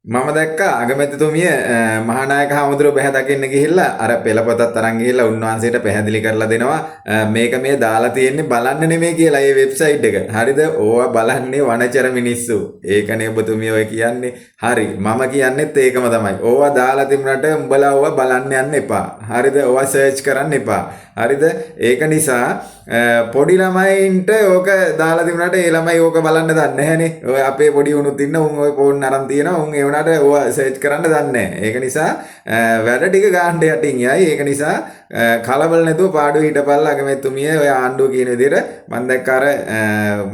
මම දැක්ක අගමැතිතුමිය මහානායක හාමුදුරුවෝ බැහැ දකින්න ගිහිල්ලා අර පෙළපොතත් අරන් ගිහිල්ලා උන්වහන්සේට පැහැදිලි කරලා දෙනවා මේක මේ දාලා තියෙන්නේ බලන්න නෙමෙයි කියලා ඒ වෙබ්සයිට් එක. හරිද? ඕවා බලන්නේ වනචර මිනිස්සු. ඒකනේ ඔබතුමිය ඔය කියන්නේ. හරි. මම කියන්නෙත් ඒකම තමයි. ඕවා දාලා තිබුණාට උඹලා ඕවා බලන්න යන්න එපා. හරිද? ඕවා සර්ච් කරන්න එපා. හරිද? ඒක නිසා පොඩි ළමයින්ට ඕක දාලා තිබුණාට ඒ ළමයි ඕක බලන්න දන්නේ නැහැනේ. ඔය අපේ පොඩි උණුත් ඉන්න උන් ඔය ෆෝන් අරන් තියෙනවා. උන් ඒ වුණාට ඕවා සර්ච් කරන්න දන්නේ නැහැ. ඒක නිසා වැඩ ටික ගන්න යටින් යයි. ඒක නිසා කලබල නැතුව පාඩුවේ හිටපල්ලා අගමැතිතුමිය ඔය ආණ්ඩුව කියන විදිහට මම දැක්ක අර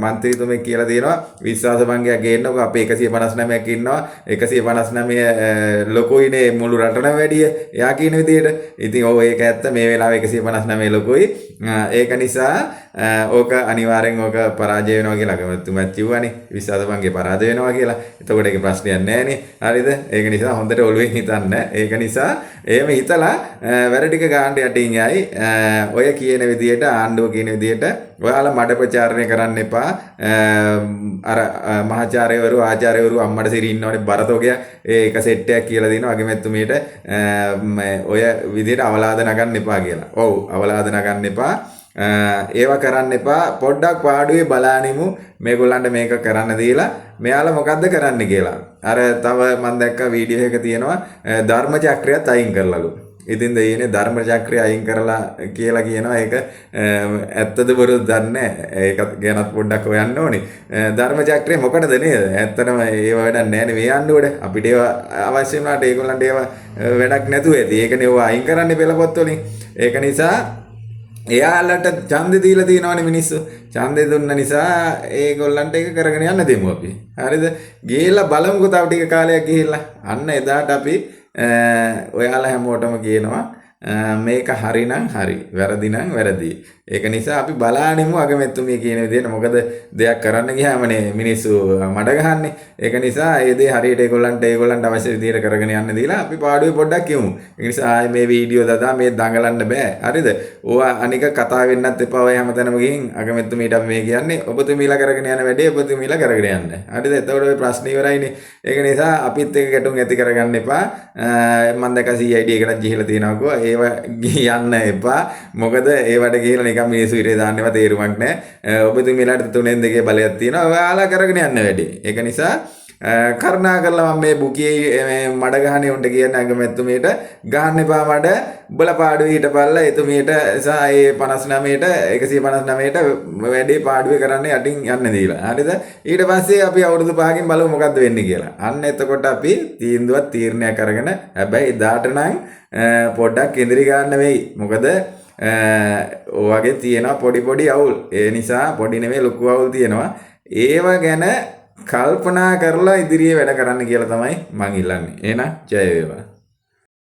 മന്ത്രിතුමෙක් කියලා දෙනවා විශ්වාස භංගයක් ගේන්නකො අපේ 159ක් ඉන්නවා 159 ලොකුයිනේ මුළු රටම වැඩිය එයා කියන විදිහට ඉතින් ඔව් ඒක ඇත්ත මේ වෙලාවේ 159 ලොකුයි ඒක නිසා ඕක අනිවාර්යෙන් ඕක පරාජය වෙනවා කියලා අගමැතිතුමත් කිව්වනේ විශ්වාස භංගේ පරාජය වෙනවා කියලා එතකොට ඒක ප්‍රශ්නයක් නැහැනේ හරිද ඒක නිසා හොඳට ඔළුවෙන් හිතන්න ඒක නිසා එහෙම හිතලා වැඩ ටික ගන්න යටින් යයි ඔය කියන විදිහට ආණ්ඩුව කියන විදිහට ඔයාලා මඩ ප්‍රචාරණය කරන්න එපා අර මහාචාර්යවරු ආචාර්යවරු අම්මඩ සිරි ඉන්නවනේ බරතෝගය ඒ එක සෙට් එකක් කියලා දෙනවා අගමැතිතුමියට ඔය විදිහට අවලාද නගන්න එපා කියලා. ඔව් අවලාද නගන්න එපා. ඒවා කරන්න එපා පොඩ්ඩක් පාඩුවේ බලානිමු මේගොල්ලන්ට මේක කරන්න දීලා මෙයාලා මොකද්ද කරන්න කියලා. අර තව මම දැක්ක වීඩියෝ එක තියෙනවා ධර්ම චක්‍රයත් අයින් කරලාලු. ඉතින් දෙයනේ ධර්ම චක්‍රය අයින් කරලා කියලා කියනවා ඒක ඇත්තද බොරුද දන්නේ නැහැ. ඒක ගැනත් පොඩ්ඩක් හොයන්න ඕනේ. ධර්ම චක්‍රය මොකටද නේද? ඇත්තටම ඒව වැඩක් නැහැ නේ මේ ආණ්ඩුවට. අපිට ඒව අවශ්‍ය වුණාට ඒගොල්ලන්ට ඒව වැඩක් නැතුව ඇති. ඒකනේ ඒව අයින් කරන්නේ පෙළපොත් වලින්. ඒක නිසා එයාලට ඡන්දෙ දීලා තියෙනවනේ මිනිස්සු. ඡන්දෙ දුන්න නිසා ඒගොල්ලන්ට ඒක කරගෙන යන්න දෙමු අපි. හරිද? ගිහිල්ලා බලමුකෝ තව ටික කාලයක් ගිහිල්ලා. අන්න එදාට අපි ඔයාලා හැමෝටම කියනවා මේක හරිනම් හරි වැරදි නම් වැරදි. ඒක නිසා අපි බලානිමු අගමැතිතුමිය කියන විදිහට මොකද දෙයක් කරන්න ගියාමනේ මිනිස්සු මඩ ගහන්නේ. ඒක නිසා ඒ දේ හරියට ඒගොල්ලන්ට අවශ්‍ය විදිහට කරගෙන යන්න දීලා අපි පාඩුවේ පොඩ්ඩක් කියමු. ඒ නිසා ආයේ මේ වීඩියෝ දදා මේ දඟලන්න බෑ. හරිද? ඕවා අනික කතා වෙන්නත් එපා. ඔය හැමතැනම ගිහින් අගමැතිතුමියට අපි මේ කියන්නේ ඔබතුමීලා කරගෙන යන වැඩේ ඔබතුමීලා කරගෙන යන්න. හරිද? එතකොට ඔය ප්‍රශ්න ඉවරයිනේ. ඒක නිසා අපිත් එක ගැටුම් ඇති කරගන්න එපා. මම දැක CID එකට ගිහිලා තියනවාකෝ. ඒව යන්න එපා. මොකද ඒවට ගිහිලා නිකන් මිනිස්සු ඉරේ දාන්නේව තේරුමක් නැහැ. ඔබතුමීලාට 3න් 2 බලයක් තියෙනවා. ඔයාලා කරගෙන යන්න වැඩේ. ඒක නිසා කරුණා කරලා මම මේ බුකියේ මේ මඩ ගහන්නේ උන්ට කියන්නේ අගමැතිතුමියට ගහන්න එපා මඩ උඹලා පාඩුවේ හිටපල්ලා එතුමියට සහ ඒ 59ට 159ට වැඩේ පාඩුවේ කරන්න යටින් යන්න දීලා. හරිද? ඊට පස්සේ අපි අවුරුදු 5කින් බලමු මොකද්ද වෙන්නේ කියලා. අන්න එතකොට අපි තීරණයක් අරගෙන හැබැයි එදාට නම් පොඩ්ඩක් ඉදිරි ගන්න වෙයි. මොකද ඔයගේ තියෙනවා පොඩි අවුල්. ඒ නිසා පොඩි නෙමෙයි ලොකු අවුල් තියෙනවා. ඒව ගැන කල්පනා කරලා ඉදිරියේ වැඩ කරන්න කියලා තමයි මං ඉල්ලන්නේ. එහෙනම් ජය වේවා.